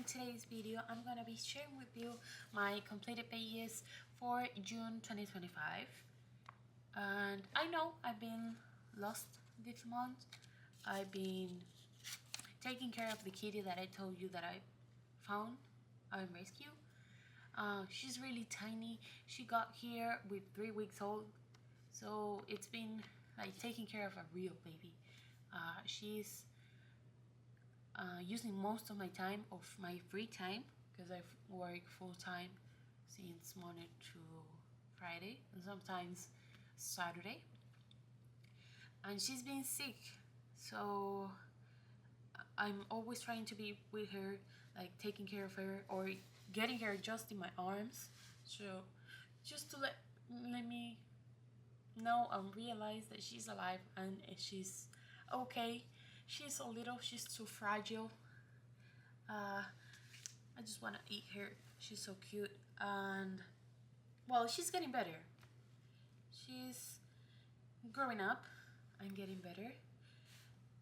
today's video, I'm gonna be sharing with you my completed pages for June 2025. And I know I've been lost this month. I've been taking care of the kitty that I told you that I found on rescue. She's really tiny. She got here with 3 weeks old, so it's been like taking care of a real baby. She's using most of my time, of my free time, because I work full-time since Monday to Friday and sometimes Saturday, and she's been sick, so I'm always trying to be with her, like taking care of her or getting her just in my arms, so just to let me know and realize that she's alive and she's okay. She's too fragile. I just want to eat her. She's so cute, and well, she's getting better. She's growing up and getting better,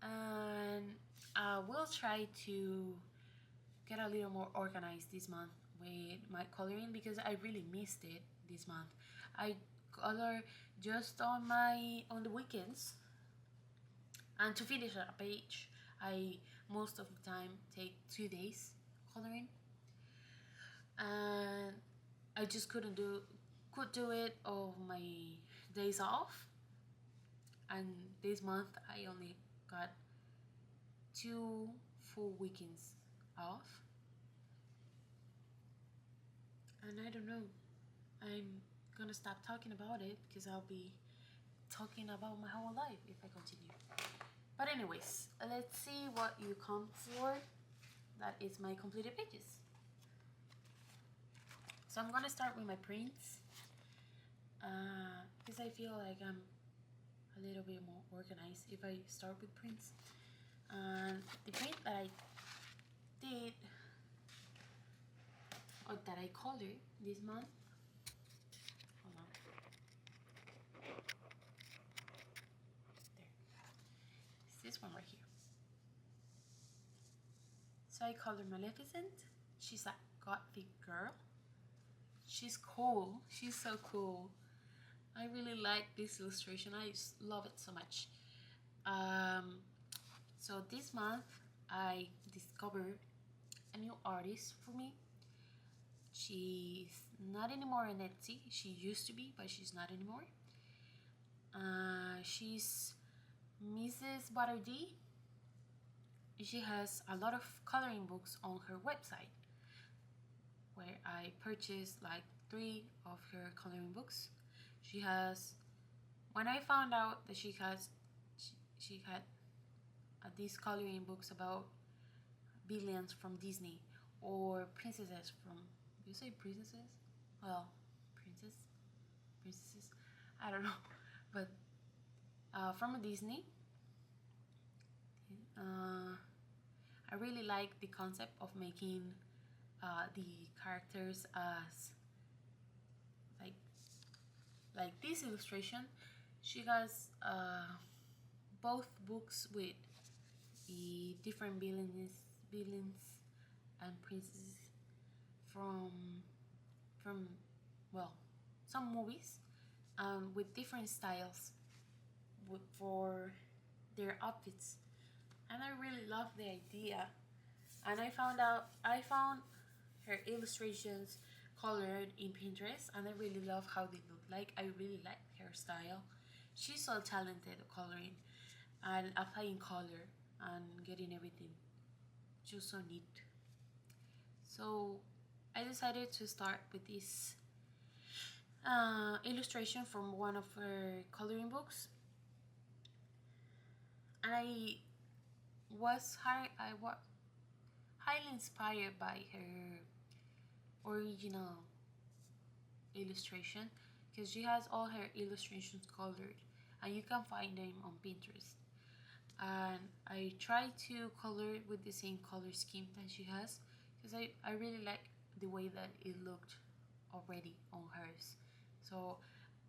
and I will try to get a little more organized this month with my coloring, because I really missed it this month. I color just on the weekends, and to finish a page I most of the time take 2 days coloring, and I just could do it on my days off, and this month I only got 2 full weekends off, and I don't know, I'm gonna stop talking about it because I'll be talking about my whole life if I continue. But anyways, let's see what you come for. That is my completed pages. So I'm gonna start with my prints, because I feel like I'm a little bit more organized if I start with prints. And the print that I did, or that I colored this month, hold on, there, it's this one right here. So I colored Maleficent. She's a gothic girl. She's cool. She's so cool. I really like this illustration. I just love it so much. So this month I discovered a new artist for me. She's not anymore on Etsy. She used to be, but she's not anymore. She's MrsButterD. She has a lot of coloring books on her website, where I purchased like 3 of her coloring books. She has, when I found out that she had these coloring books about villains from Disney, or princesses from, you say princesses? Well, princesses, I don't know, but from Disney. I really like the concept of making the characters as like this illustration. She has both books with the different villains and princesses from well, some movies, with different styles for their outfits, and I really love the idea. And I found her illustrations colored in Pinterest, and I really love how they look like. I really like her style. She's so talented at coloring and applying color and getting everything just so neat. So I decided to start with this illustration from one of her coloring books, and I was highly inspired by her original illustration, because she has all her illustrations colored, and you can find them on Pinterest. And I try to color with the same color scheme that she has, because I really like the way that it looked already on hers. So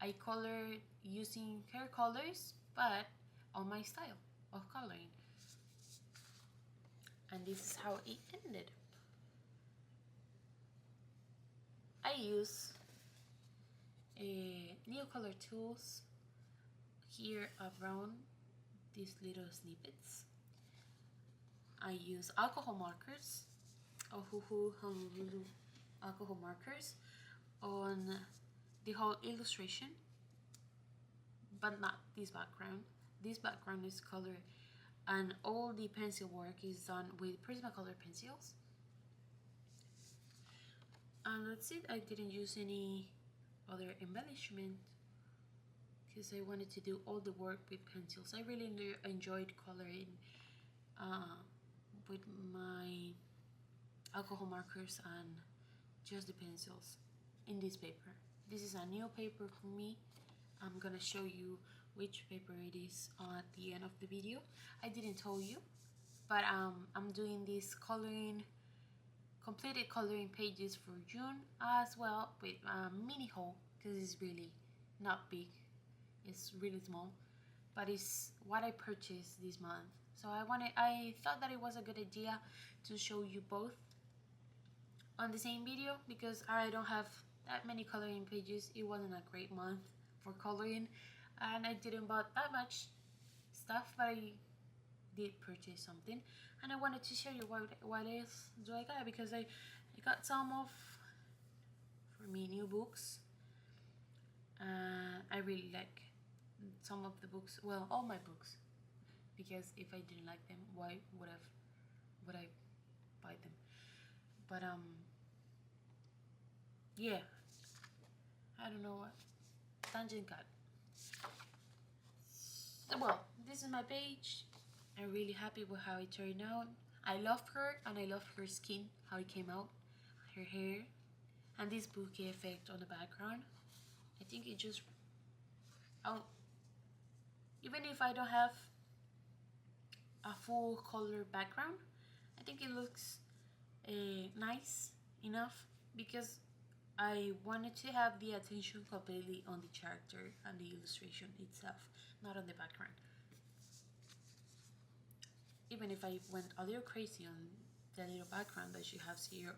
I colored using her colors, but on my style of coloring, and this is how it ended. I use new color tools here around these little snippets. I use alcohol markers, alcohol markers on the whole illustration, but not this background. This background is color, and all the pencil work is done with Prismacolor pencils. And that's it. I didn't use any other embellishment because I wanted to do all the work with pencils. I really enjoyed coloring with my alcohol markers and just the pencils in this paper. This is a new paper for me. I'm gonna show you which paper it is at the end of the video. I didn't tell you, but I'm doing this completed coloring pages for June as well with a mini haul because it's really not big. It's really small, but it's what I purchased this month. So I thought that it was a good idea to show you both on the same video because I don't have that many coloring pages. It wasn't a great month for coloring and I didn't buy that much stuff, but I did purchase something and I wanted to show you what else do I got, because I got some of, for me, new books. I really like some of the books, well, all my books, because if I didn't like them, why would I buy them? But yeah, I don't know what tangent got. So, well, this is my page. I'm really happy with how it turned out. I love her and I love her skin, how it came out, her hair, and this bouquet effect on the background. I think it just, even if I don't have a full color background, I think it looks nice enough because I wanted to have the attention completely on the character and the illustration itself, not on the background. Even if I went a little crazy on the little background that she has here,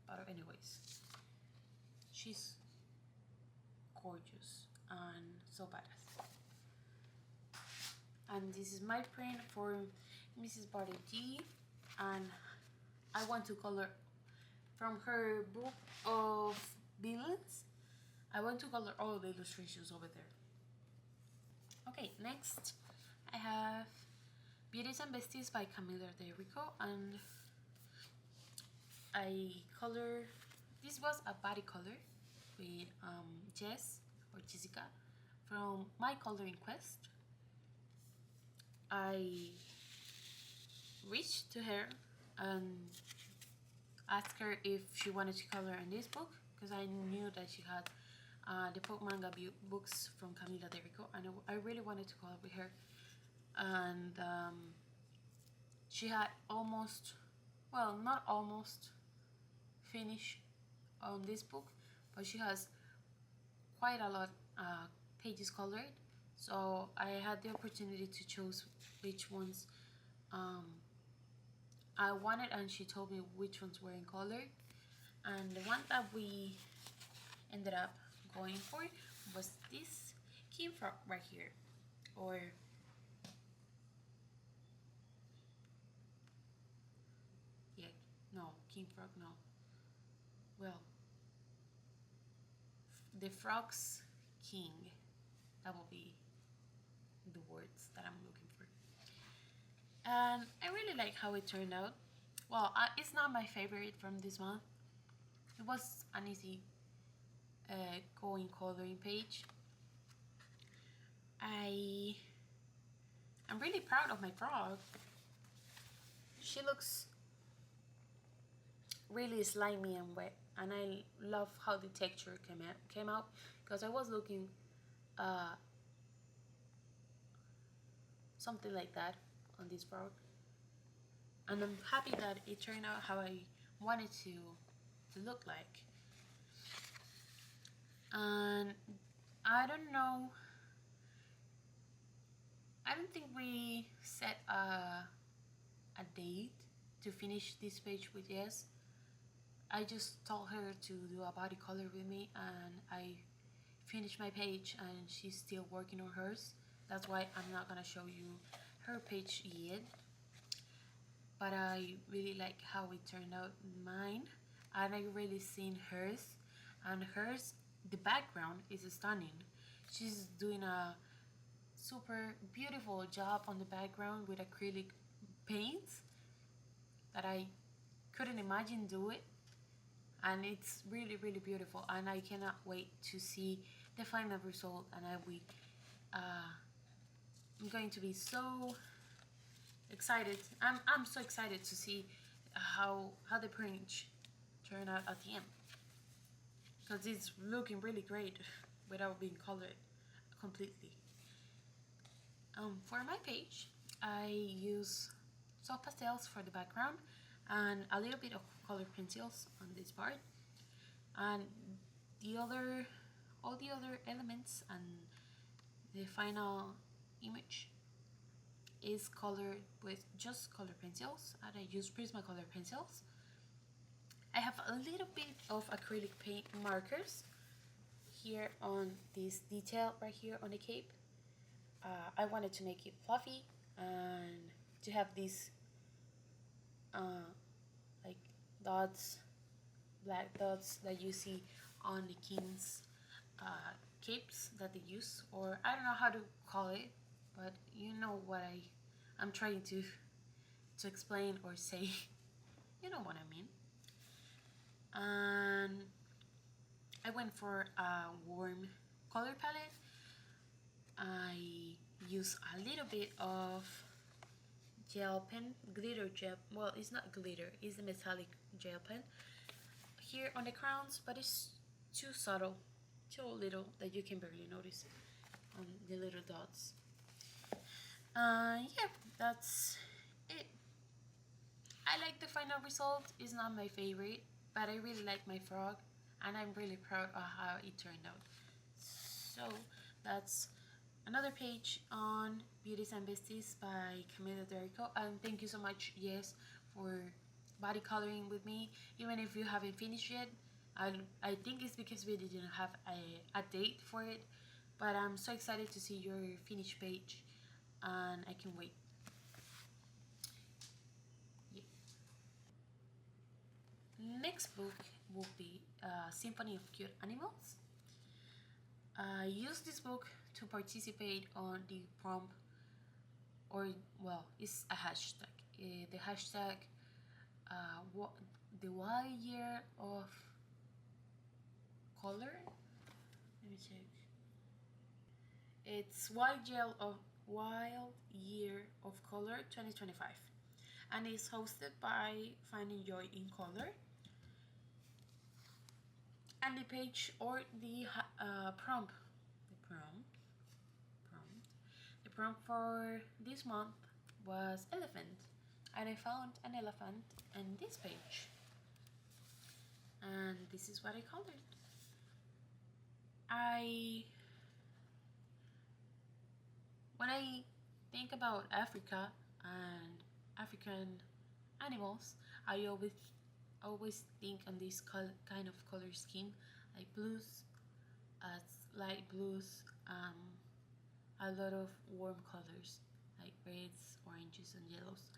but anyways, she's gorgeous and so badass. And this is my print for MrsButterD, and I want to color from her book of villains. I want to color all the illustrations over there. Okay, next I have Beauties and Beasties by MysButterD, and I color, this was a body color with Jess or Jessica from my coloring quest. I reached to her and asked her if she wanted to color in this book because I knew that she had the folk manga books from MysButterD, and I really wanted to color with her. And she had almost, well, not almost finished on this book, but she has quite a lot pages colored, so I had the opportunity to choose which ones I wanted, and she told me which ones were in color, and the one that we ended up going for was this King Frog right here, or yeah, no, King Frog, no, well, the Frog's King, that will be the words that I'm looking for. And I really like how it turned out. Well, it's not my favorite from this month. It was an easy going coloring page. I'm really proud of my frog. She looks really slimy and wet, and I love how the texture came out because I was looking something like that on this frog, and I'm happy that it turned out how I wanted to look like. And I don't know, I don't think we set a date to finish this page with. Yes, I just told her to do a body color with me, and I finished my page and she's still working on hers. That's why I'm not gonna show you her page yet, but I really like how it turned out mine, and I really seen hers, and hers, the background is stunning. She's doing a super beautiful job on the background with acrylic paints that I couldn't imagine do it, and it's really really beautiful, and I cannot wait to see the final result. And I'm going to be so excited. I'm so excited to see how the print turn out at the end, because it's looking really great without being colored completely. For my page, I use soft pastels for the background and a little bit of colored pencils on this part, and all the other elements and the final image is colored with just colored pencils, and I use Prismacolor pencils. I have a little bit of acrylic paint markers here on this detail right here on the cape. I wanted to make it fluffy and to have these like dots, black dots that you see on the king's capes that they use, or I don't know how to call it, but you know what I'm trying to explain or say. You know what I mean. And I went for a warm color palette. I use a little bit of gel pen, glitter gel. Well, it's not glitter, it's the metallic gel pen here on the crowns, but it's too subtle, too little that you can barely notice on the little dots. Yeah, that's it. I like the final result. It's not my favorite, but I really like my frog, and I'm really proud of how it turned out. So that's another page on Beauties and Beasties by Camila Derico, and thank you so much, Yes, for body coloring with me, even if you haven't finished yet. I think it's because we didn't have a date for it, but I'm so excited to see your finished page, and I can wait. Yeah. Next book will be Symphony of Cute Animals. I used this book to participate on the prompt, or well, it's a hashtag. The hashtag, what the wild year of color. Let me check. It's wild year of color 2025, and it's hosted by Finding Joy in Color. And the page, or the prompt, the prompt for this month was elephant, and I found an elephant in this page, and this is what I colored. When I think about Africa and African animals, I always think on this kind of color scheme, like blues, light blues, a lot of warm colors like reds, oranges, and yellows.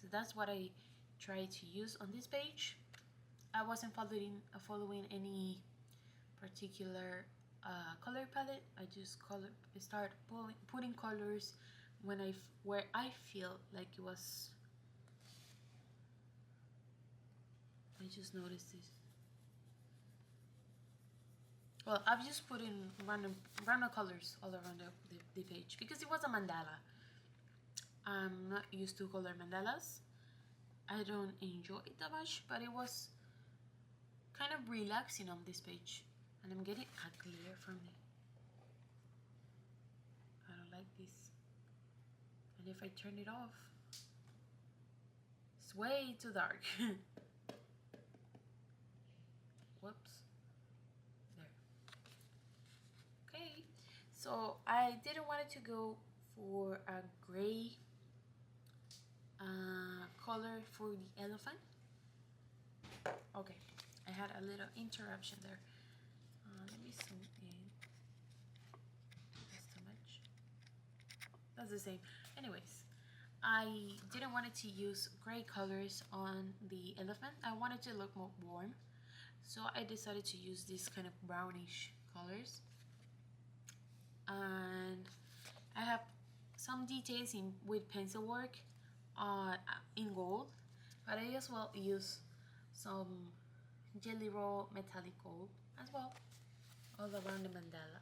So that's what I try to use on this page. I wasn't following any particular color palette. I just start putting colors where I feel like it was. I just noticed this. Well, I've just put in random colors all around the page because it was a mandala. I'm not used to color mandalas. I don't enjoy it that much, but it was kind of relaxing on this page. And I'm getting a glare from it. I don't like this. And if I turn it off, it's way too dark. Whoops. There. Okay. So I didn't want it to go for a gray color for the elephant. Okay. I had a little interruption there. Let me zoom in. That's too much. That's the same. Anyways, I didn't want to use gray colors on the elephant. I wanted to look more warm, so I decided to use these kind of brownish colors. And I have some details with pencil work in gold, but I as well use some jelly roll metallic gold as well all around the mandala,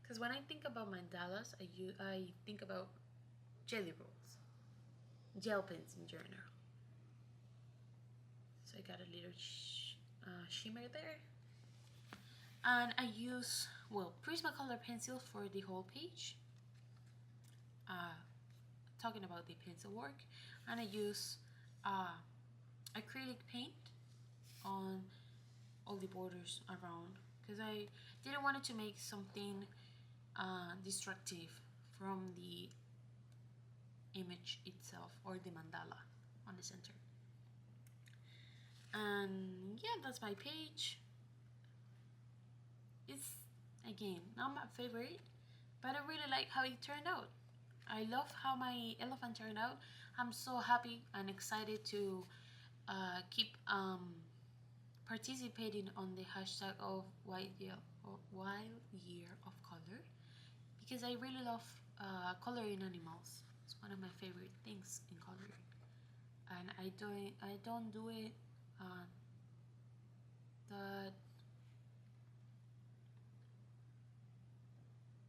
because when I think about mandalas, I think about jelly rolls, gel pens in general. So I got a little shimmer there, and I use, well, Prismacolor pencil for the whole page, talking about the pencil work, and I use acrylic paint on all the borders around, because I didn't want it to make something destructive from the image itself or the mandala on the center. And yeah, that's my page. It's, again, not my favorite, but I really like how it turned out. I love how my elephant turned out. I'm so happy and excited to keep participating on the hashtag of Wild Year of Color, because I really love coloring animals. It's one of my favorite things in coloring, and I don't do it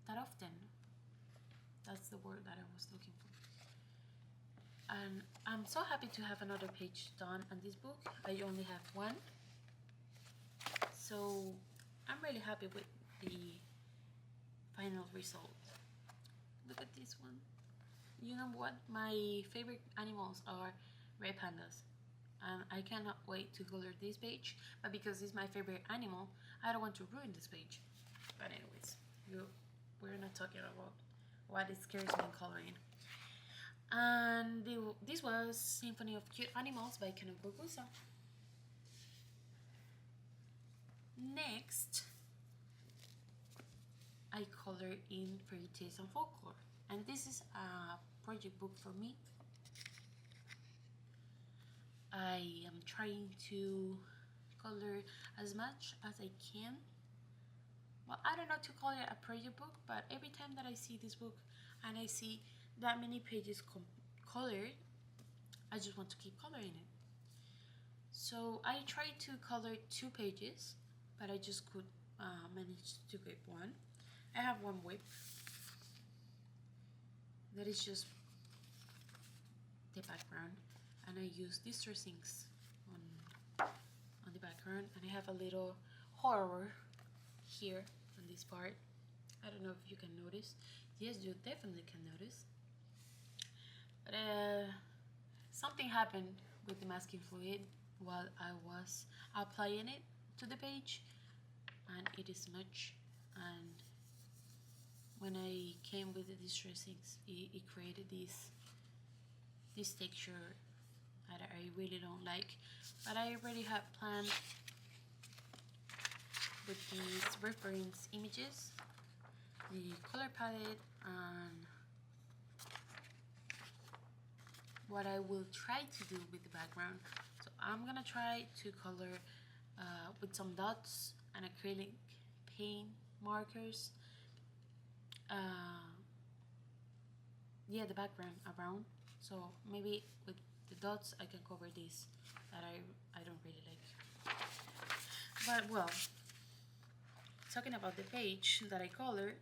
that often. That's the word that I was looking for. And I'm so happy to have another page done on this book. I only have one, so I'm really happy with the final result. Look at this one. You know what? My favorite animals are red pandas, and I cannot wait to color this page, but because it's my favorite animal, I don't want to ruin this page. But anyways, we're not talking about what scares me in coloring. And this was Symphony of Cute Animals by Canon Burgusa. Next, I color in Fairytales and Folklore, and this is a project book for me. I am trying to color as much as I can. Well, I don't know to call it a project book, but every time that I see this book and I see that many pages colored, I just want to keep coloring it. So I tried to color 2 pages, but I just could manage to get one. I have one whip that is just the background, and I use distress inks on the background, and I have a little horror here on this part. I don't know if you can notice. Yes, you definitely can notice. But something happened with the masking fluid while I was applying it to the page, and it is smudged, and when I came with the distress inks, it created this texture that I really don't like. But I already have planned with these reference images, the color palette, and what I will try to do with the background. So I'm gonna try to color with some dots and acrylic paint markers. Yeah, the background around. So maybe with the dots I can cover this that I don't really like. But well, talking about the page that I colored,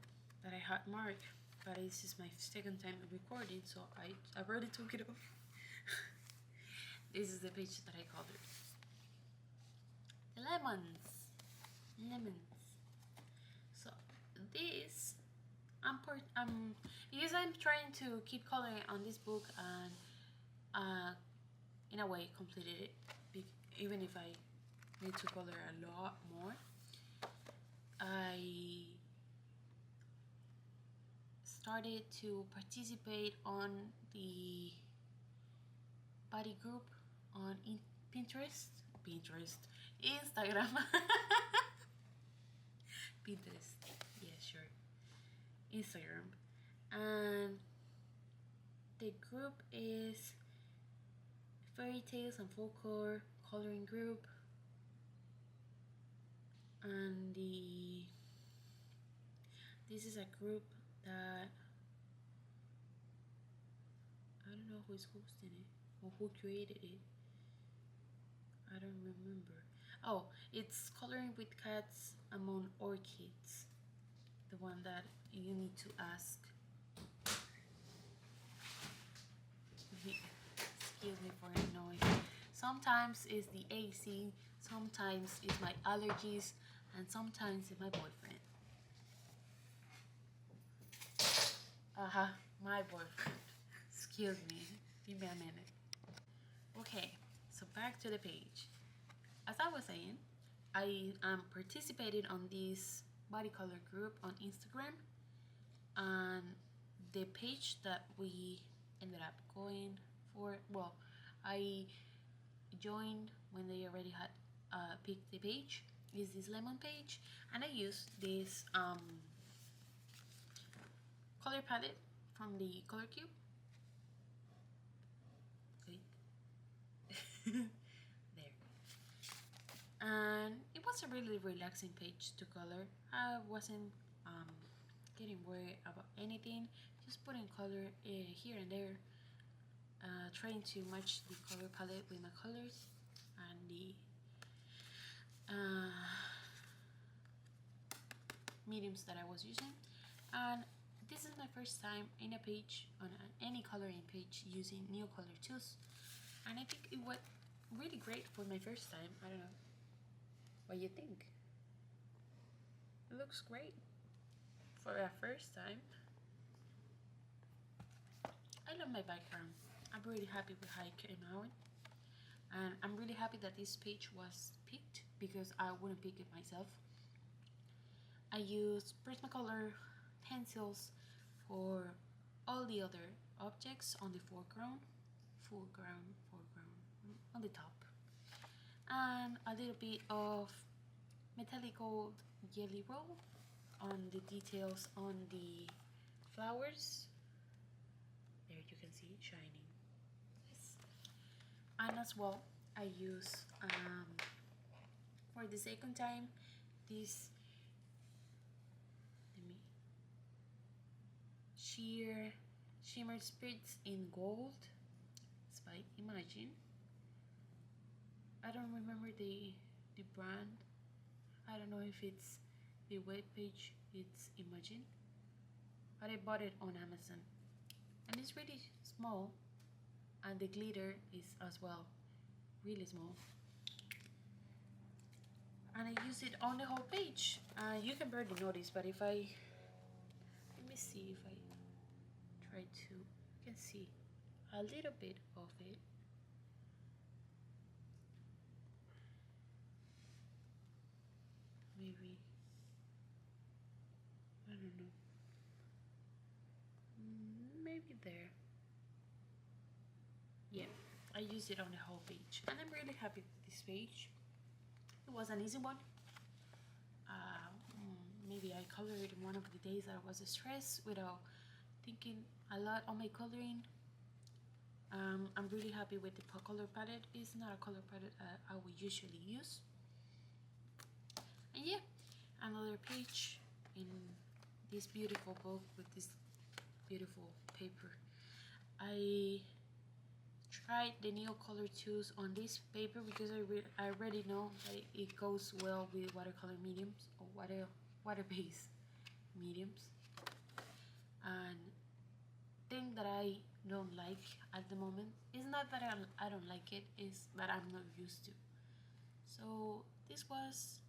that I had marked, but this is my second time recording, so I already took it off. This is the page that I colored. Lemons. So this, because I'm trying to keep coloring on this book and in a way completed it, even if I need to color a lot more. I started to participate on the body group on Pinterest, Pinterest, Instagram, Pinterest, yeah, sure, Instagram, and the group is Fairytales and Folklore coloring group, and this is a group that I don't know who is hosting it or who created it. I don't remember. Oh, it's Coloring with Cats Among Orchids, the one that you need to ask. Excuse me for the noise. Sometimes it's the AC, sometimes it's my allergies, and sometimes it's my boyfriend. My boyfriend. Excuse me. Give me a minute. Okay, so back to the page. As I was saying, I am participating on this body color group on Instagram, and the page that we ended up going for, well, I joined when they already had picked the page, is this lemon page, and I used this color palette from the color cube. There, and it was a really relaxing page to color. I wasn't getting worried about anything, just putting color here and there, trying to match the color palette with my colors and the mediums that I was using. And this is my first time in a page, on any coloring page, using new color tools, and I think it was really great for my first time. I don't know what you think. It looks great for a first time. I love my background. I'm really happy with how it came out, and I'm really happy that this page was picked because I wouldn't pick it myself. I used Prismacolor pencils for all the other objects on the foreground, on the top, and a little bit of metallic gold jelly roll on the details on the flowers. There you can see it shining. Yes. And as well, I use for the second time this shimmer spirits in gold. It's by Imagine. I don't remember the brand. I don't know if it's the webpage. It's Imagine, but I bought it on Amazon, and it's really small, and the glitter is as well really small, and I use it on the whole page. You can barely notice, but if I let me see, if I try to, you can see a little bit of it. Maybe, I don't know, maybe there. Yeah, I used it on the whole page, and I'm really happy with this page. It was an easy one. Maybe I colored one of the days that I was stressed without thinking a lot on my coloring. I'm really happy with the color palette. It's not a color palette I would usually use. And yeah, another page in this beautiful book with this beautiful paper. I tried the new color tools on this paper because I already know that it goes well with watercolor mediums or water-based mediums. And thing that I don't like at the moment is not that I don't like it, is that I'm not used to. So this was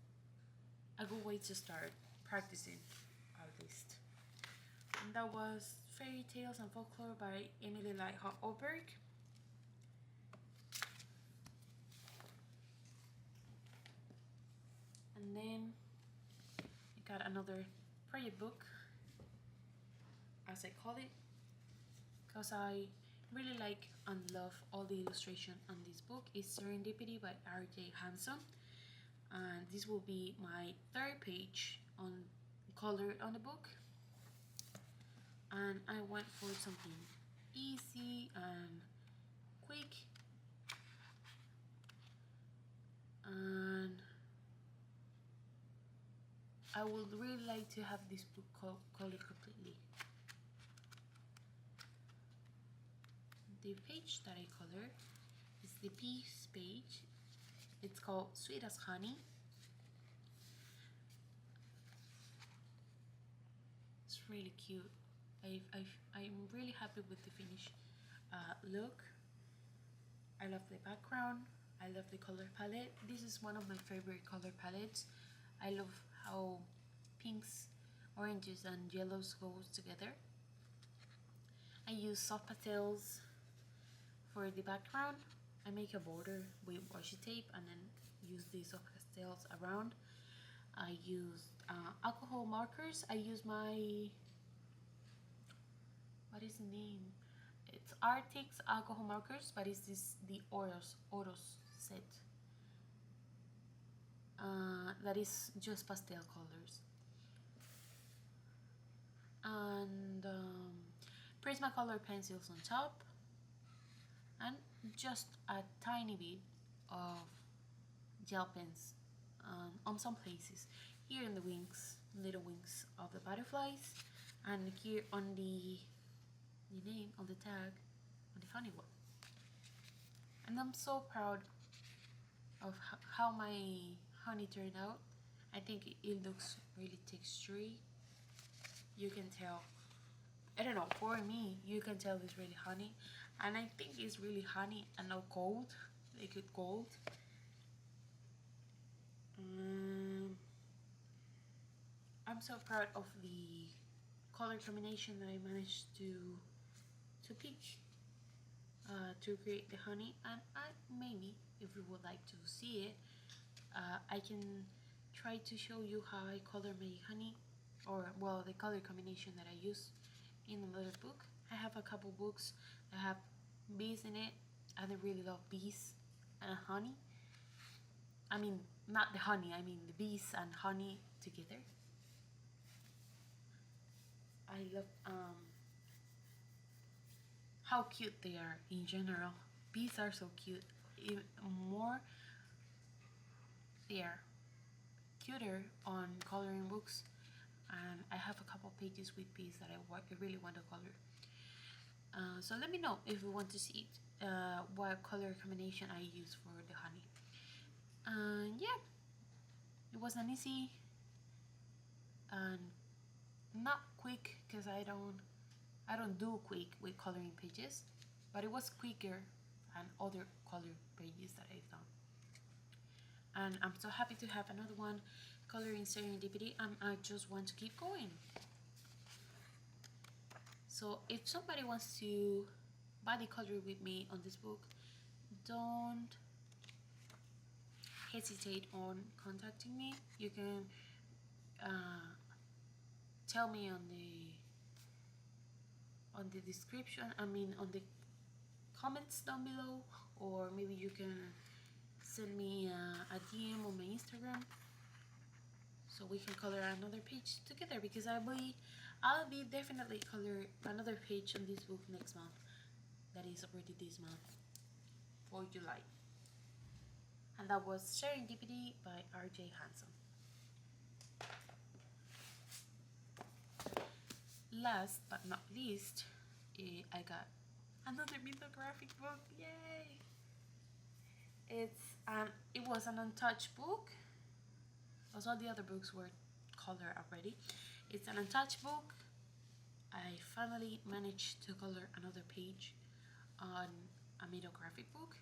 a good way to start practicing, at least. And that was Fairytales and Folklore by Emily Lighthart Oberg. And then you got another project book, as I call it, because I really like and love all the illustration on this book is Serendipity by R.J. Hanson, and this will be my third page on color on the book. And I went for something easy and quick, and I would really like to have this book colored completely. The page that I colored is the Peace page. It's called Sweet as Honey. It's really cute. I'm really happy with the finished look. I love the background. I love the color palette. This is one of my favorite color palettes. I love how pinks, oranges, and yellows goes together. I use soft pastels for the background. I make a border with washi tape and then use these soft pastels around. I use alcohol markers. I use my, what is the name? It's Arctic's alcohol markers, but it's the Oros set. That is just pastel colors. And Prismacolor pencils on top, and just a tiny bit of gel pens on some places. Here in the wings, little wings of the butterflies, and here on the name on the tag on the funny one. And I'm so proud of how my honey turned out. I think it looks really textury. You can tell, I don't know, for me, you can tell it's really honey. And I think it's really honey and not gold, liquid gold. I'm so proud of the color combination that I managed to pick to create the honey. And maybe, if you would like to see it, I can try to show you how I color my honey, or well, the color combination that I use in another book. I have a couple books that have bees in it, and I really love bees and honey. I mean, not the honey, I mean the bees and honey together. I love how cute they are in general. Bees are so cute. Even more, they are cuter on coloring books, and I have a couple pages with bees that I really want to color. So let me know if you want to see it, what color combination I use for the honey. Yeah, it was an easy and not quick, because I don't do quick with coloring pages, but it was quicker than other color pages that I've done. And I'm so happy to have another one coloring Serendipity, and I just want to keep going. So if somebody wants to body color with me on this book, don't hesitate on contacting me. You can tell me on the description, on the comments down below, or maybe you can send me a DM on my Instagram, so we can color another page together, because I'll be definitely color another page on this book next month. That is already this month, for July. And that was Serendipity by R.J. Hanson. Last but not least, I got another MYTHOGRAPHIC book. Yay! It was an untouched book. Because all the other books were colored already. It's an untouched book. I finally managed to color another page on a MYTHOGRAPHIC book,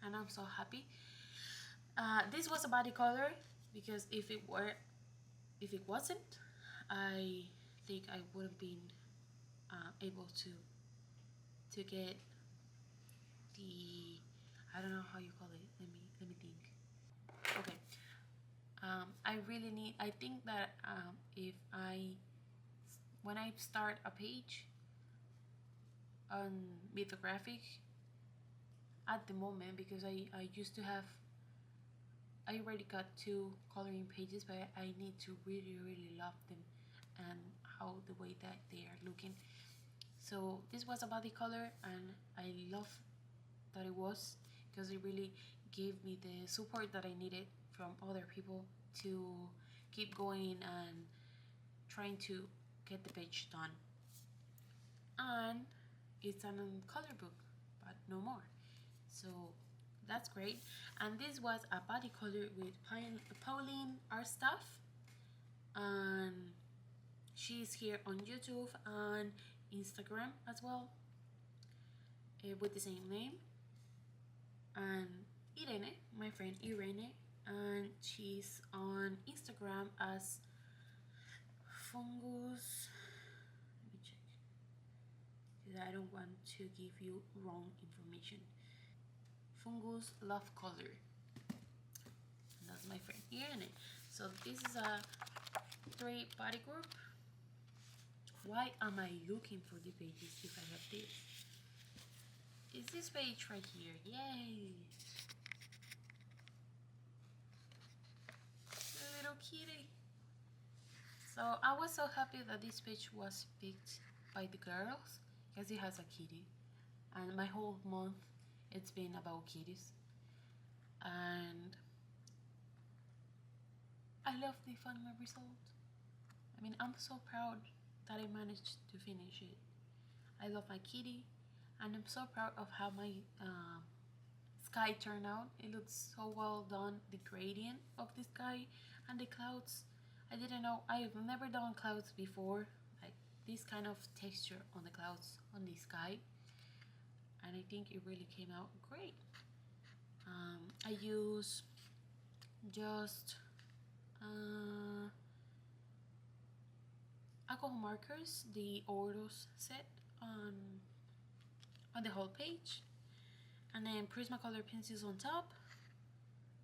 and I'm so happy. This was a body color, because if it wasn't, I think I wouldn't been able to get the, I don't know how you call it. Let me think. Okay. I think that when I start a page, on MYTHOGRAPHIC at the moment, because I used to have, I already got 2 coloring pages, but I need to really love them and how the way that they are looking. So this was a body color, and I love that it was, because it really gave me the support that I needed from other people to keep going and trying to get the page done. And it's a color book, but no more, so that's great. And this was a body color with Pauline Art Stuff, and she's here on YouTube and Instagram as well, with the same name. And Irene, my friend Irene, and she's on Instagram as Fungus. Let me check, because I don't want to give you wrong information. Fungus Love Color. And that's my friend Irene. So this is a 3 body group. Why am I looking for the pages if I have this? Is this page right here? Yay! The little kitty. So I was so happy that this page was picked by the girls, because it has a kitty, and my whole month it's been about kitties, and I love the final result. I mean, I'm so proud that I managed to finish it. I love my kitty, and I'm so proud of how my sky turned out. It looks so well done, the gradient of the sky and the clouds. I didn't know, I have never done clouds before, like this kind of texture on the clouds on the sky, and I think it really came out great. I use just alcohol markers, the Ordos set, on the whole page, and then Prismacolor pencils on top,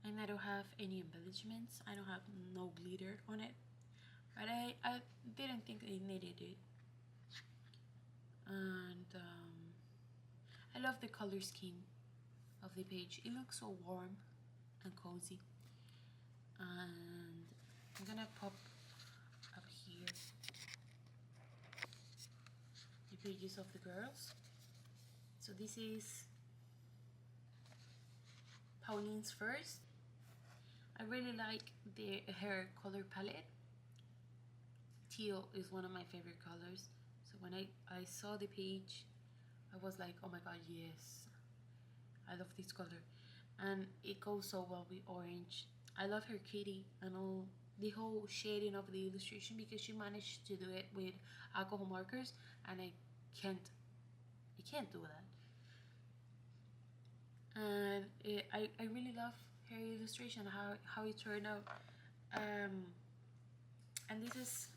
and I don't have any embellishments. I don't have no glitter on it, but I didn't think it needed it. And I love the color scheme of the page. It looks so warm and cozy. And I'm gonna pop up here the pages of the girls. So this is Pauline's first. I really like her color palette. Teal is one of my favorite colors. So when I saw the page, I was like, oh my god, yes, I love this color. And it goes so well with orange. I love her kitty and all the whole shading of the illustration, because she managed to do it with alcohol markers, and I can't do that. And I really love her illustration, how it turned out. And this is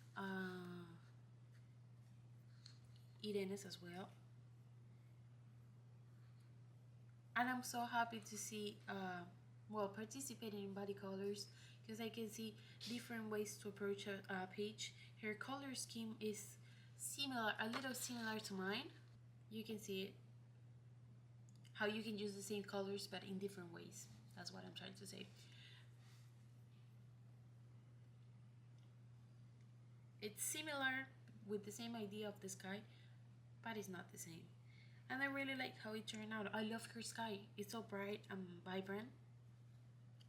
Irene's as well. And I'm so happy to see participating in body colors, because I can see different ways to approach a page. Her color scheme is similar, a little similar to mine. You can see it, how you can use the same colors but in different ways. That's what I'm trying to say. It's similar with the same idea of the sky, but it's not the same. And I really like how it turned out. I love her sky. It's so bright and vibrant.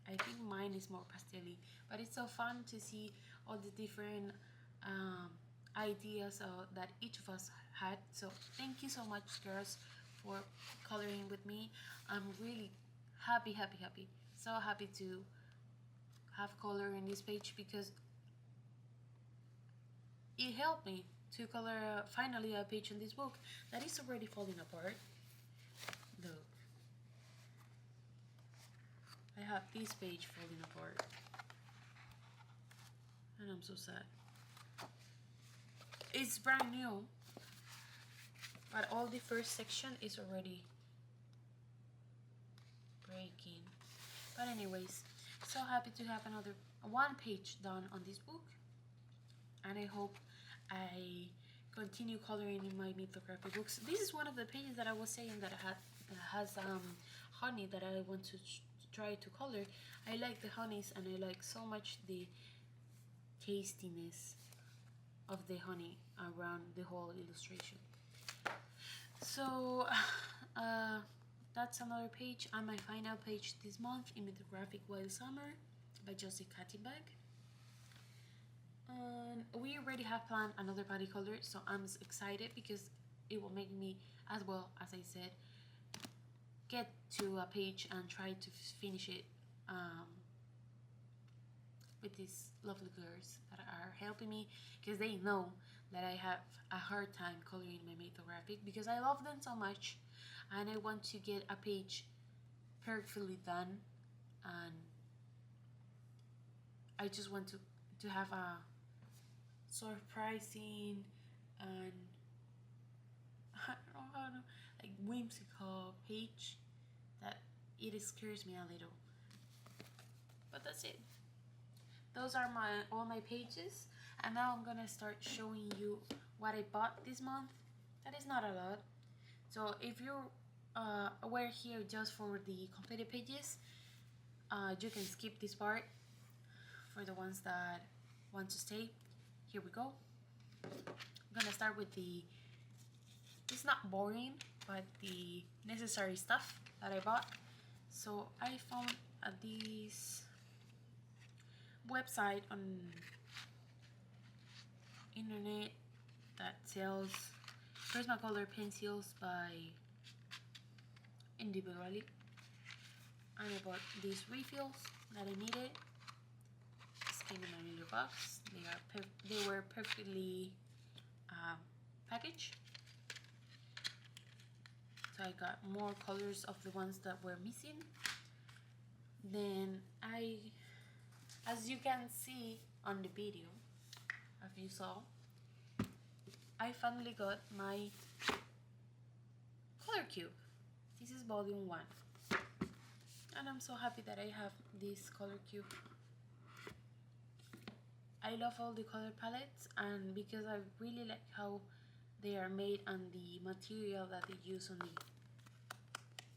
I think mine is more pastel-y, but it's so fun to see all the different ideas that each of us had. So thank you so much, girls, for coloring with me. I'm really happy. So happy to have color in this page, because it helped me to color finally a page in this book that is already falling apart. Look, I have this page falling apart, and I'm so sad. It's brand new, but all the first section is already breaking. But anyways, so happy to have another 1 page done on this book, and I hope I continue coloring in my mythographic books. This is one of the pages that I was saying that has honey that I want to try to color. I like the honeys, and I like so much the tastiness of the honey around the whole illustration. So that's another page, and my final page this month in Mythographic Wild Summer by Josie Katibag. And we already have planned another body color, so I'm excited because it will make me, as well as I said, get to a page and try to finish it with these lovely girls that are helping me, because they know that I have a hard time coloring my mythographic because I love them so much, and I want to get a page perfectly done, and I just want to have a surprising and I don't know how to, like, whimsical page that it scares me a little. But that's it. Those are all my pages, and now I'm gonna start showing you what I bought this month. That is not a lot. So if you were here just for the completed pages, you can skip this part. For the ones that want to stay, here we go. I'm gonna start with it's not boring, but the necessary stuff that I bought. So I found this website on internet that sells Prismacolor pencils by individually, and I bought these refills that I needed. Just came in my little box. They were perfectly packaged. So I got more colors of the ones that were missing. Then as you can see on the video, if you saw, I finally got my color cube. This is volume 1, and I'm so happy that I have this color cube. I love all the color palettes, and because I really like how they are made and the material that they use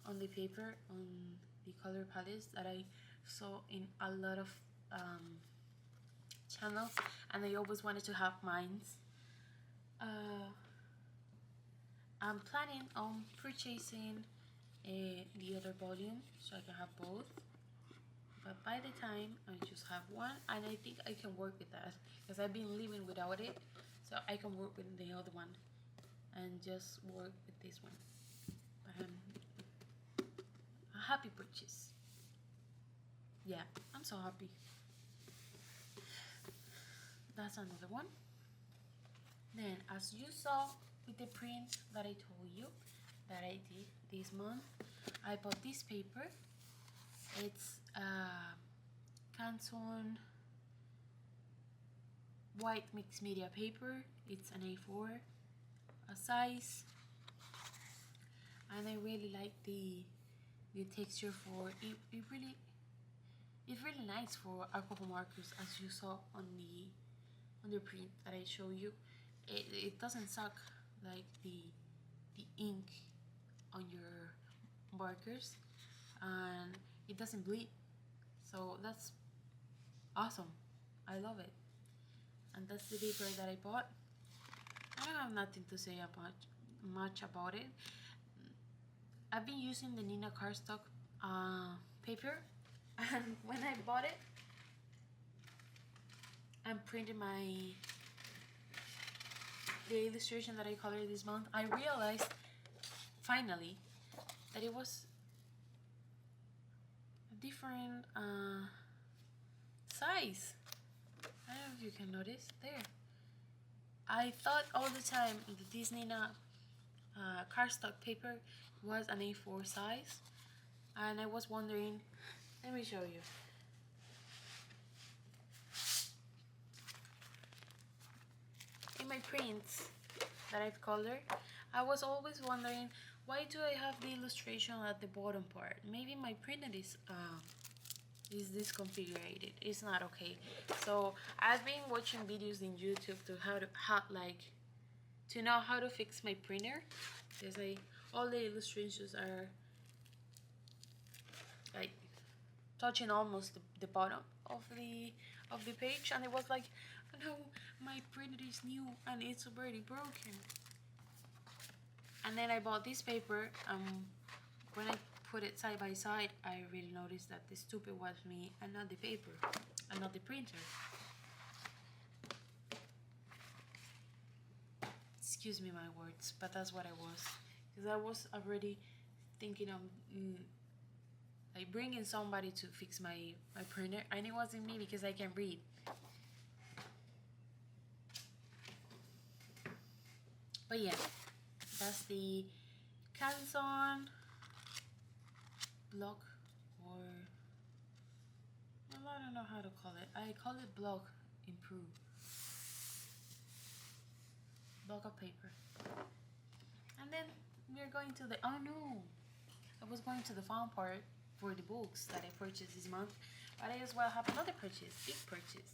on the paper, on the color palettes that I saw in a lot of channels, and I always wanted to have mine. I'm planning on purchasing the other volume so I can have both, but by the time I just have one, and I think I can work with that because I've been living without it, so I can work with the other one and just work with this one. But a happy purchase. Yeah, I'm so happy. That's another one. Then, as you saw with the print that I told you that I did this month, I bought this paper. It's Canson white mixed media paper. It's an A4 size, and I really like the texture for it. It's really nice for alcohol markers, as you saw on the print that I show you. It doesn't suck like the ink on your markers, and it doesn't bleed, so that's awesome. I love it, and that's the paper that I bought. I don't have nothing to say much about it. I've been using the Nina cardstock paper, and when I bought it and printed the illustration that I colored this month, I realized finally that it was a different size. I don't know if you can notice there. I thought all the time that this Nina cardstock paper was an A4 size, and I was wondering, let me show you. In my prints that I've colored, I was always wondering, why do I have the illustration at the bottom part? Maybe my printer is disconfigured. It's not okay. So I've been watching videos in YouTube to how like to know how to fix my printer, because all the illustrations are like touching almost the bottom of the page, and it was like, oh no, my printer is new and it's already broken. And then I bought this paper. When I put it side by side, I really noticed that the stupid was me and not the paper and not the printer. Excuse me my words, but that's what I was, because I was already thinking of like bringing somebody to fix my printer, and it wasn't me because I can read. But yeah, that's the Canson block, or well, I don't know how to call it. I call it block improve. Block of paper. And then we're going to the, oh no, I was going to the fun part for the books that I purchased this month, but I as well have another purchase, big purchase.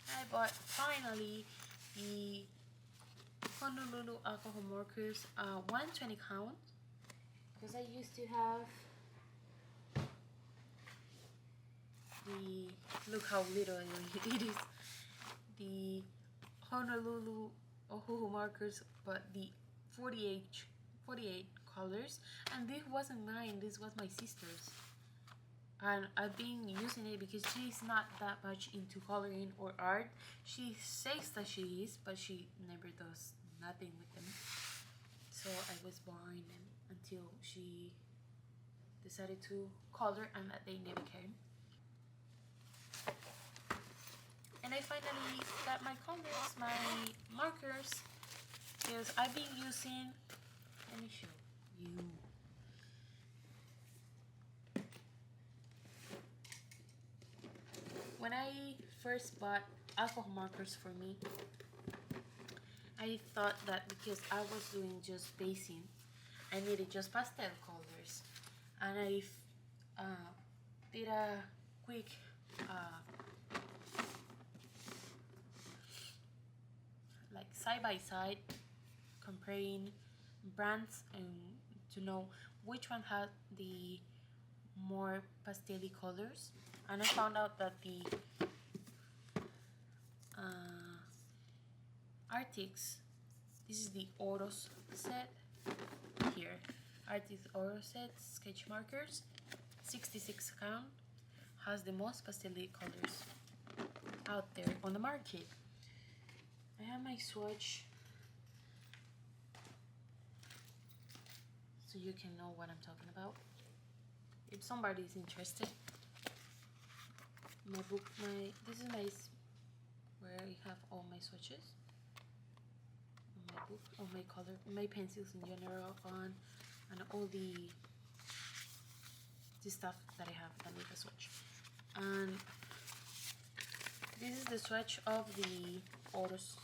I bought finally the Honolulu alcohol markers, 120 count, because I used to have the, look how little it is, the Honolulu Ohuhu markers, but the 48 colors, and this wasn't mine, this was my sister's, and I've been using it because she's not that much into coloring or art. She says that she is, but she never does nothing with them, so I was borrowing them until she decided to color, and that they never came. And I finally got my colors, my markers, because I've been using, let me show you. When I first bought alcohol markers for me, I thought that because I was doing just basing, I needed just pastel colors, and I did a quick like side by side comparing brands and to know which one had the more pastel colors, and I found out that the Arctics, this is the Oros set here, Arctic Oros set sketch markers, 66 count, has the most pastel colors out there on the market. I have my swatch so you can know what I'm talking about if somebody is interested. My book, this is my where I have all my swatches, my book, all my color, my pencils in general, on and all the stuff that I have that make a swatch. And this is the swatch of the Oros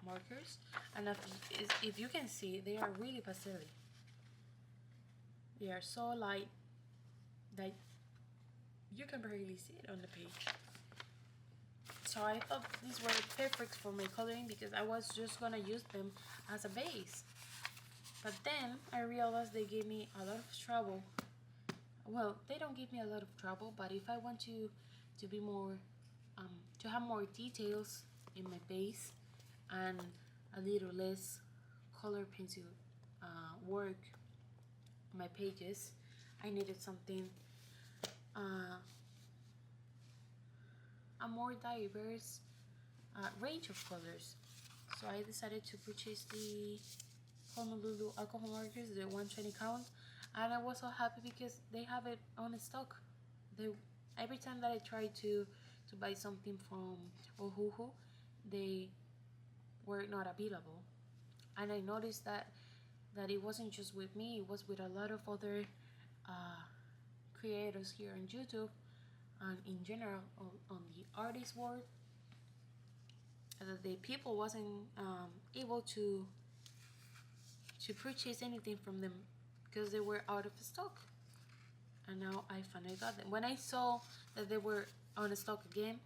markers, and if you can see, they are really pastel. They are so light that you can barely see it on the page. So I thought these were perfect for my coloring because I was just gonna use them as a base. But then I realized they gave me a lot of trouble. Well, they don't give me a lot of trouble, but if I want to be more, to have more details in my base and a little less color pencil work on my pages, I needed something a more diverse range of colors. So I decided to purchase the Honolulu alcohol markers, the 120 count, and I was so happy because they have it on stock. Every time that I try to buy something from Ohuhu, they were not available, and I noticed that it wasn't just with me, it was with a lot of other creators here on YouTube and in general on the artist world, that the people wasn't able to purchase anything from them because they were out of stock. And now I finally got them. When I saw that they were on stock again,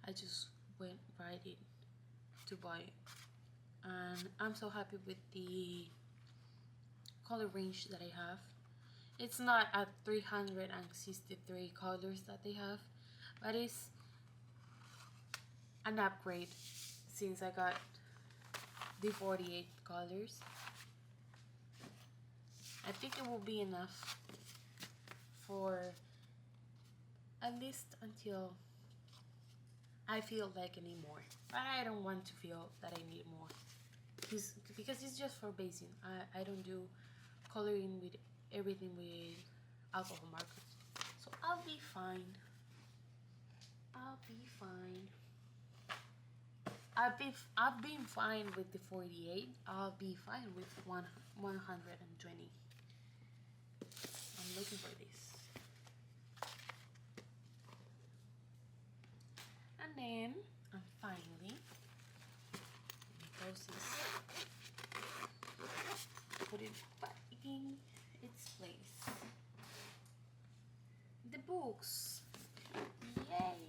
I just went right in. to buy it. And I'm so happy with the color range that I have. It's not at 363 colors that they have, but it's an upgrade since I got the 48 colors. I think it will be enough for at least until I feel like I need more, but I don't want to feel that I need more because it's just for basing. I don't do coloring with everything with alcohol markers, so I'll be fine. I'll be fine. I've been fine with the 48. I'll be fine with 120. I'm looking for this. And then, finally, close this. Put it back in its place. The books. Yay!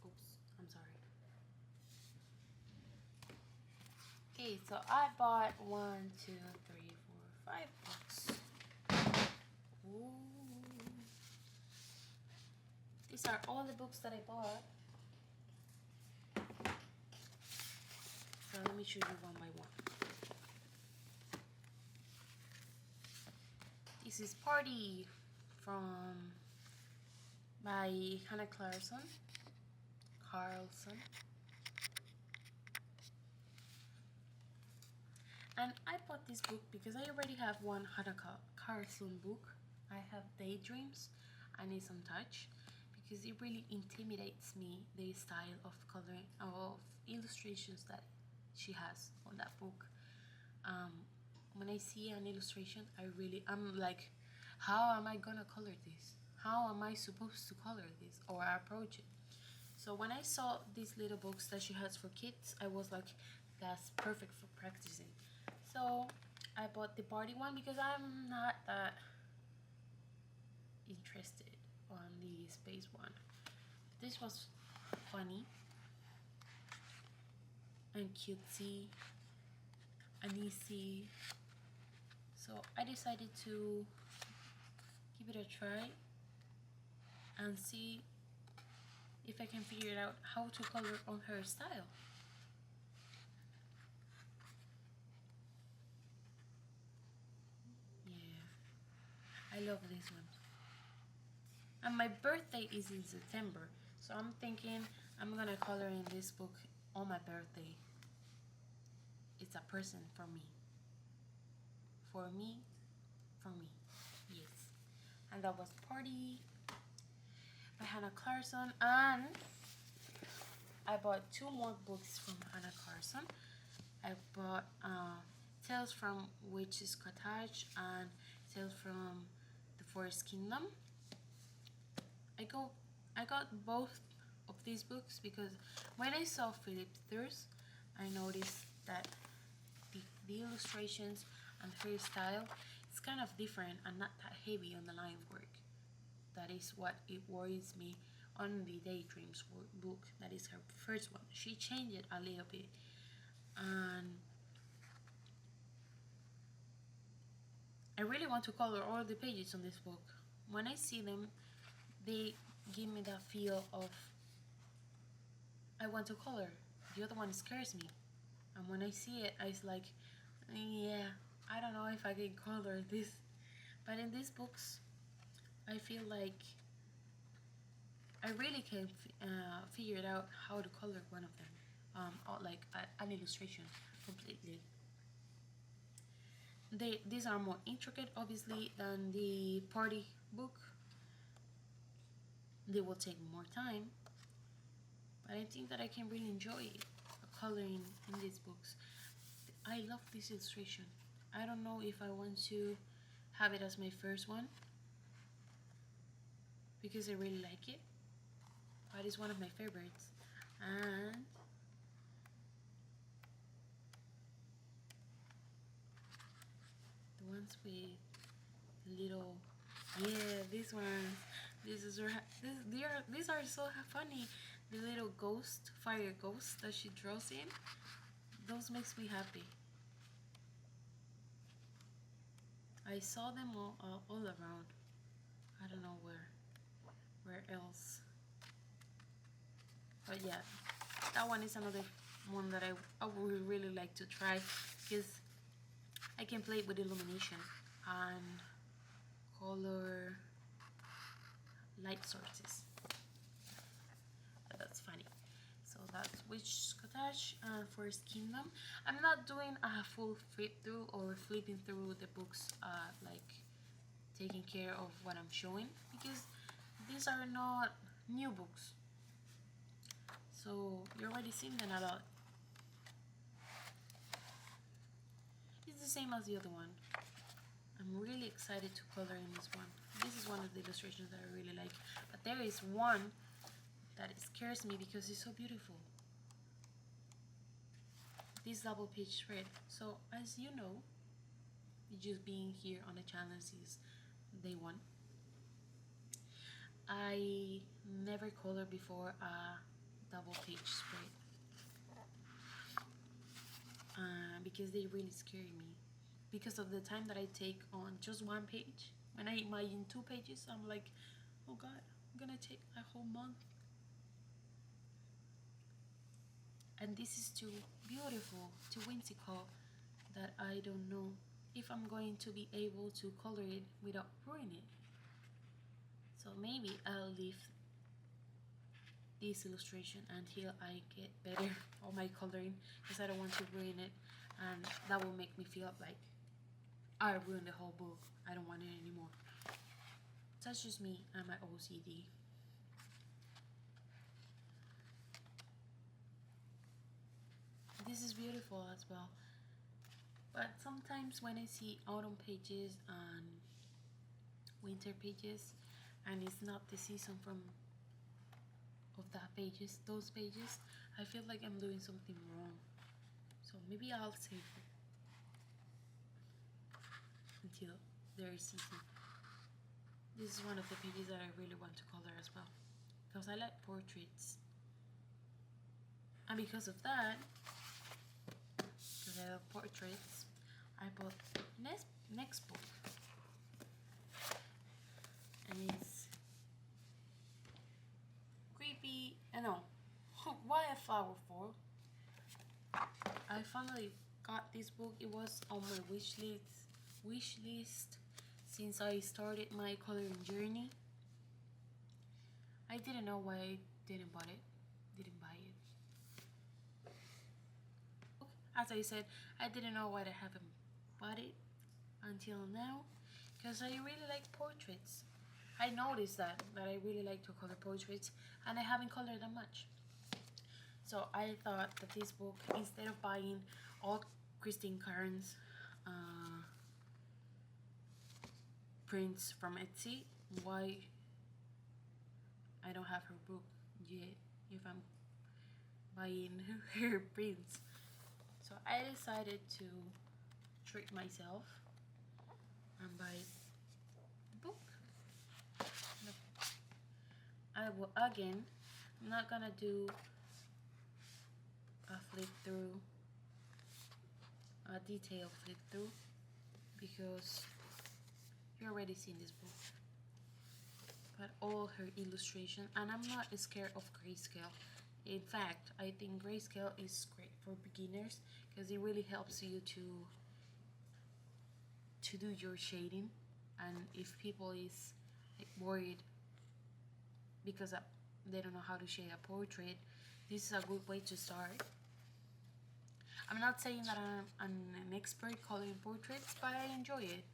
Oops, I'm sorry. Okay, so I bought 1, 2, 3, 4, 5 books. Ooh. These are all the books that I bought. So let me show you one by one. This is Party by Hannah Carlson. And I bought this book because I already have one Hannah Carlson book. I have Daydreams and It's Untouched, because it really intimidates me, the style of coloring, of illustrations that she has on that book. When I see an illustration, I'm like, how am I gonna color this? How am I supposed to color this or approach it? So when I saw these little books that she has for kids, I was like, that's perfect for practicing. So I bought the Party one because I'm not that interested on the space one. This was funny and cutesy and easy, so I decided to give it a try and see if I can figure out how to color on her style. Yeah, I love this one. And my birthday is in September, so I'm thinking I'm gonna color in this book on my birthday. It's a present for me. For me. Yes. And that was Party by Hannah Carlson. And I bought 2 more books from Hannah Carlson. I bought Tales from Witch's Cottage and Tales from the Forest Kingdom. I got both of these books because when I saw Philip's thirst, I noticed that the illustrations and her style is kind of different and not that heavy on the line work. That is what it worries me on the Daydreams book. That is her first one. She changed it a little bit, and I really want to color all the pages on this book. When I see them, they give me that feel of I want to color. The other one scares me, and when I see it, I was like, yeah, I don't know if I can color this. But in these books, I feel like I really can figure it out how to color one of them, or like an illustration completely. These are more intricate, obviously, than the Party book. They will take more time, but I think that I can really enjoy coloring in these books. I love this illustration. I don't know if I want to have it as my first one because I really like it, but it's one of my favorites. And the ones with the little, yeah, these ones, These are so funny. The little ghost, fire ghost that she draws in. Those makes me happy. I saw them all around. I don't know where else. But yeah, that one is another one that I would really like to try, because I can play with illumination and color light sources. That's funny. So that's Witch Cottage. First Kingdom. I'm not doing a full flip through or flipping through the books, like taking care of what I'm showing, because these are not new books, so you're already seeing them a lot. It's the same as the other one. I'm really excited to color in this one. This is one of the illustrations that I really like, but there is one that scares me because it's so beautiful. This double page spread. So as you know, just being here on the channel since day one, I never colored before a double page spread, because they really scare me because of the time that I take on just one page. When I imagine 2 pages, I'm like, oh god, I'm gonna take a whole month. And this is too beautiful, too whimsical, that I don't know if I'm going to be able to color it without ruining it. So maybe I'll leave this illustration until I get better on my coloring, because I don't want to ruin it, and that will make me feel like I ruined the whole book. I don't want it anymore. That's just me and my OCD. This is beautiful as well, but sometimes when I see autumn pages and winter pages and it's not the season from of those pages, I feel like I'm doing something wrong. So maybe I'll save it until there is season. This is one of the pages that I really want to color as well, because I like portraits, and because of that, because I love portraits, I bought next book, and it's creepy. No, why a flower for? I finally got this book. It was on my wish list since I started my coloring journey. I didn't know why I didn't buy it. Okay. As I said, I didn't know why I haven't bought it until now, because I really like portraits. I noticed that I really like to color portraits, and I haven't colored them much. So I thought that this book, instead of buying all Christine Karen's prints from Etsy, why I don't have her book yet if I'm buying her prints. So I decided to treat myself and buy the book. I will again, I'm not gonna do a flip through, a detailed flip through, because you already seen this book. But all her illustration, and I'm not scared of grayscale. In fact, I think grayscale is great for beginners, because it really helps you to do your shading. And if people is like worried because they don't know how to shade a portrait, this is a good way to start. I'm not saying that I'm an expert coloring portraits, but I enjoy it,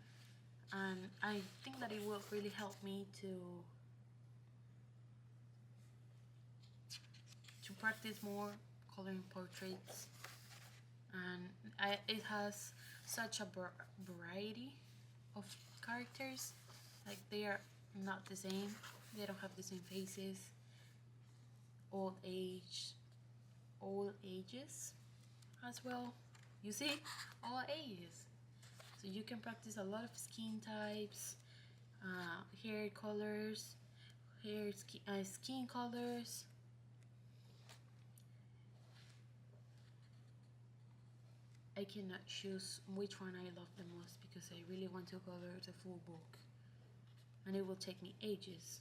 and I think that it will really help me to practice more coloring portraits. And it has such a variety of characters. Like, they are not the same, they don't have the same faces, all ages as well. You see, all ages. So you can practice a lot of skin types, hair colors, hair, skin colors. I cannot choose which one I love the most because I really want to color the full book, and it will take me ages.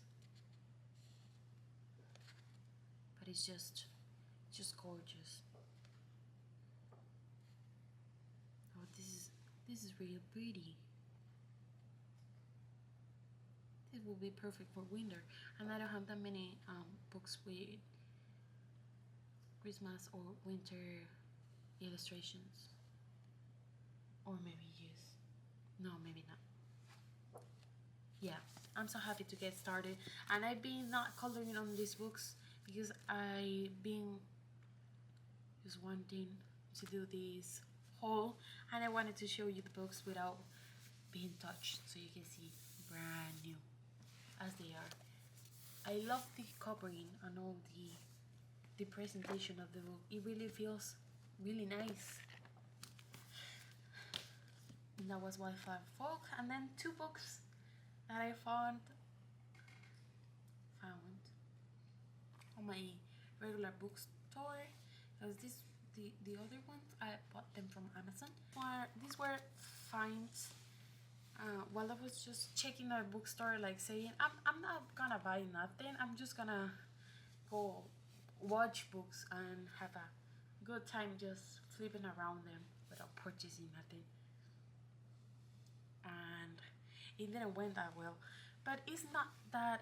But it's just gorgeous. Oh, this is really pretty. It will be perfect for winter, and I don't have that many books with Christmas or winter illustrations. Or maybe yes. No, maybe not. Yeah, I'm so happy to get started, and I've been not coloring on these books because I've been just wanting to do this haul, and I wanted to show you the books without being touched so you can see brand new as they are. I love the covering and all the presentation of the book. It really feels really nice. And that was Wildflower Folk, and then two books that I found on my regular bookstore, because the other ones I bought them from Amazon. These were finds while I was just checking our bookstore, like saying I'm not gonna buy nothing, I'm just gonna go watch books and have a good time just flipping around them without purchasing nothing. And it didn't went that well, but it's not that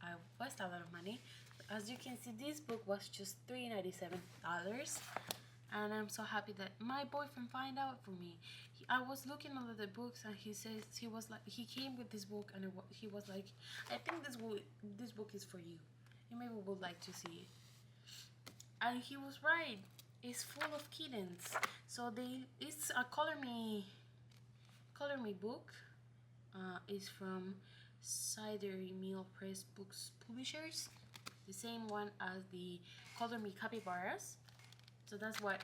I wasted a lot of money. As you can see, this book was just $3.97, and I'm so happy that my boyfriend found out for me. I was looking at the books, and he says he came with this book, and he was like, I think this book is for you. You maybe would like to see it. And he was right. It's full of kittens. So it's a color me book. It's from Cider Mill Press Books Publishers, the same one as the Color Me Capybaras. So that's what,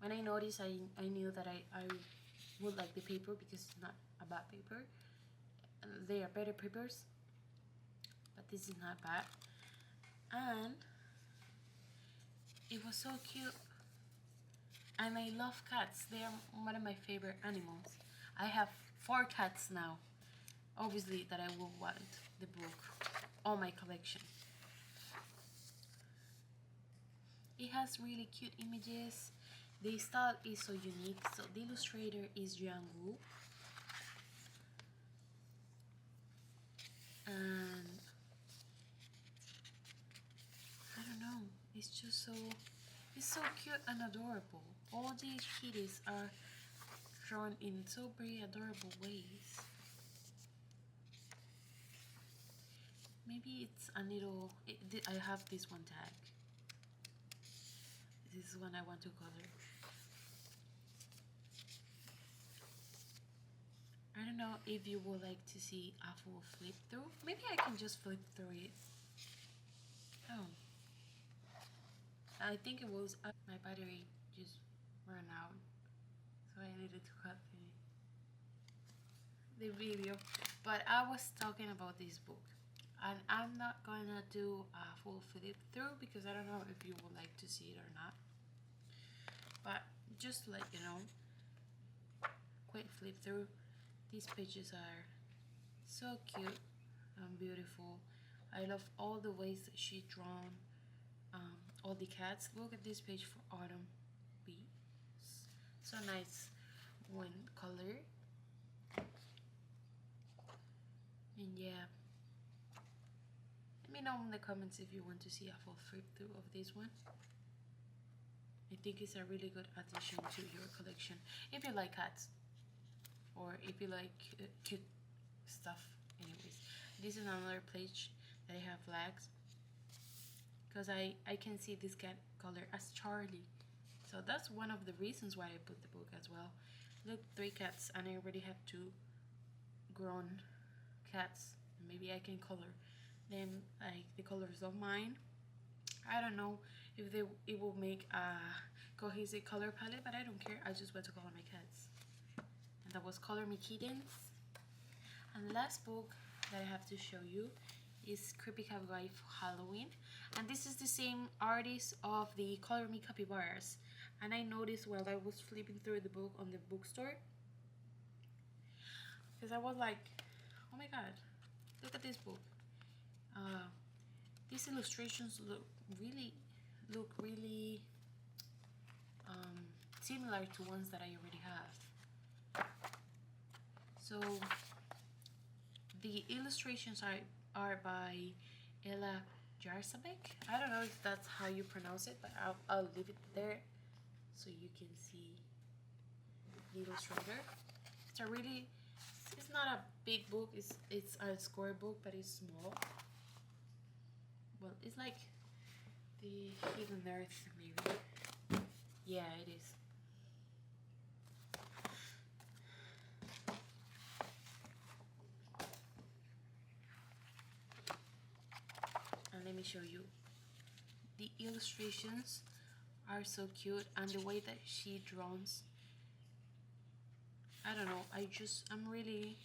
when I noticed, I knew that I would like the paper because it's not a bad paper. They are better papers, but this is not bad. And it was so cute. And I love cats. They are one of my favorite animals. I have 4 cats now. Obviously that I will want the book on my collection. It has really cute images. The style is so unique. So the illustrator is Yuan Wu. And I don't know, it's just so cute and adorable. All these kitties are drawn in so very adorable ways. Maybe it's a little, I have this one tag. This is one I want to color. I don't know if you would like to see a full flip through. Maybe I can just flip through it. Oh, I think it was my battery just ran out, so I needed to cut the video. But I was talking about this book, and I'm not gonna do a full flip through because I don't know if you would like to see it or not. But just to let you know, quick flip through. These pages are so cute and beautiful. I love all the ways that she drawn all the cats. Look at this page for Autumn Bee. So nice one color. And yeah, let me know in the comments if you want to see a full flip through of this one. I think it's a really good addition to your collection if you like cats, or if you like cute stuff. Anyways, this is another page that I have flags because I can see this cat color as Charlie, so that's one of the reasons why I put the book as well. Look, 3 cats, and I already have 2 grown cats. Maybe I can color them like the colors of mine. I don't know if it will make a cohesive color palette, but I don't care. I just want to color my cats. And that was Color Me Kittens. And the last book that I have to show you is Creepy Capybara Halloween, and this is the same artist of the Color Me Capybaras. And I noticed while I was flipping through the book on the bookstore, because I was like, oh my god, look at this book. These illustrations look really similar to ones that I already have. So the illustrations are by Ella Jarsabek. I don't know if that's how you pronounce it, but I'll leave it there so you can see the illustrator. It's not a big book, it's a square book, but it's small. Well, it's like the Hidden Earth, maybe. Yeah, it is. And let me show you. The illustrations are so cute, and the way that she draws, I don't know, I'm really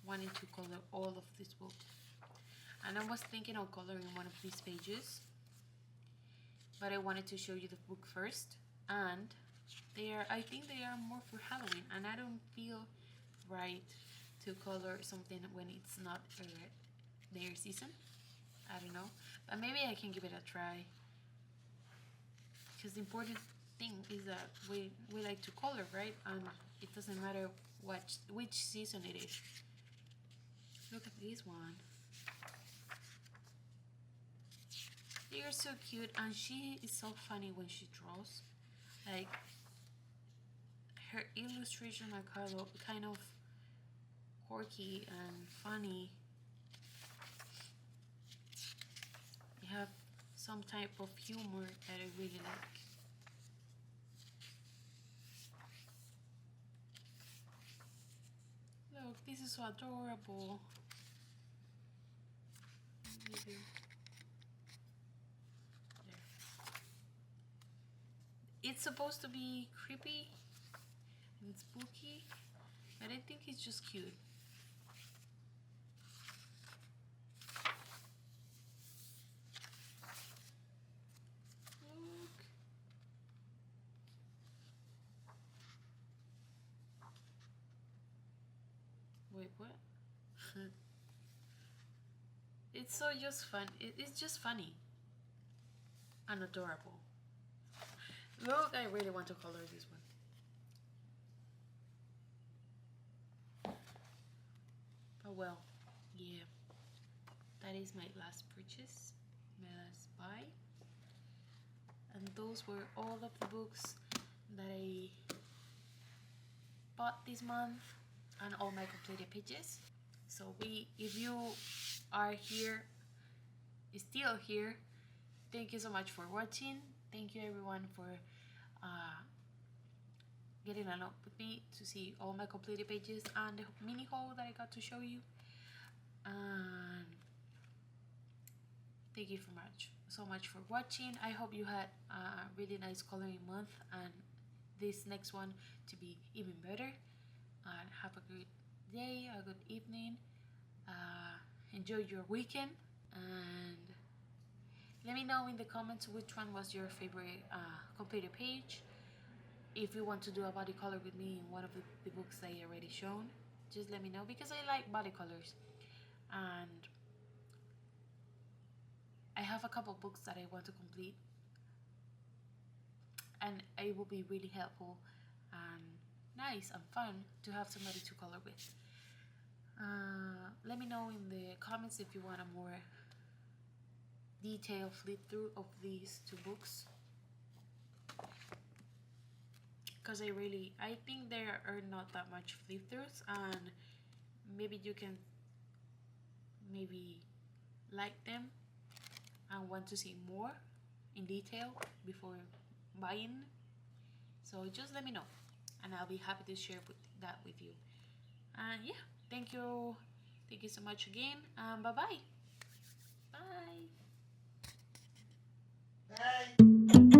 wanting to color all of this book. And I was thinking of coloring one of these pages, but I wanted to show you the book first. And I think they are more for Halloween, and I don't feel right to color something when it's not their season. I don't know, but maybe I can give it a try, because the important thing is that we like to color, right? And it doesn't matter which season it is. Look at this one. They are so cute, and she is so funny when she draws. Like, her illustrations are kind of quirky and funny. They have some type of humor that I really like. Look, this is so adorable. There. It's supposed to be creepy and spooky, but I think it's just cute. Look. Wait, what? It's so just fun. It's just funny and adorable. Look, I really want to color this one. Oh well, yeah. That is my last purchase, my last buy. And those were all of the books that I bought this month and all my completed pages. So if you are here, still here, thank you so much for watching. Thank you everyone for getting along with me to see all my completed pages and the mini haul that I got to show you. And thank you so much for watching. I hope you had a really nice coloring month, and this next one to be even better. And have a good day, a good evening. Enjoy your weekend, and let me know in the comments which one was your favorite completed page. If you want to do a body color with me in one of the books I already shown, just let me know, because I like body colors. And I have a couple books that I want to complete, and it will be really helpful and nice and fun to have somebody to color with. Let me know in the comments if you want a more detailed flip through of these two books, because I think there are not that much flip throughs, and maybe you can like them and want to see more in detail before buying. So just let me know, and I'll be happy to share that with you. And yeah, thank you so much again. Bye bye. Bye.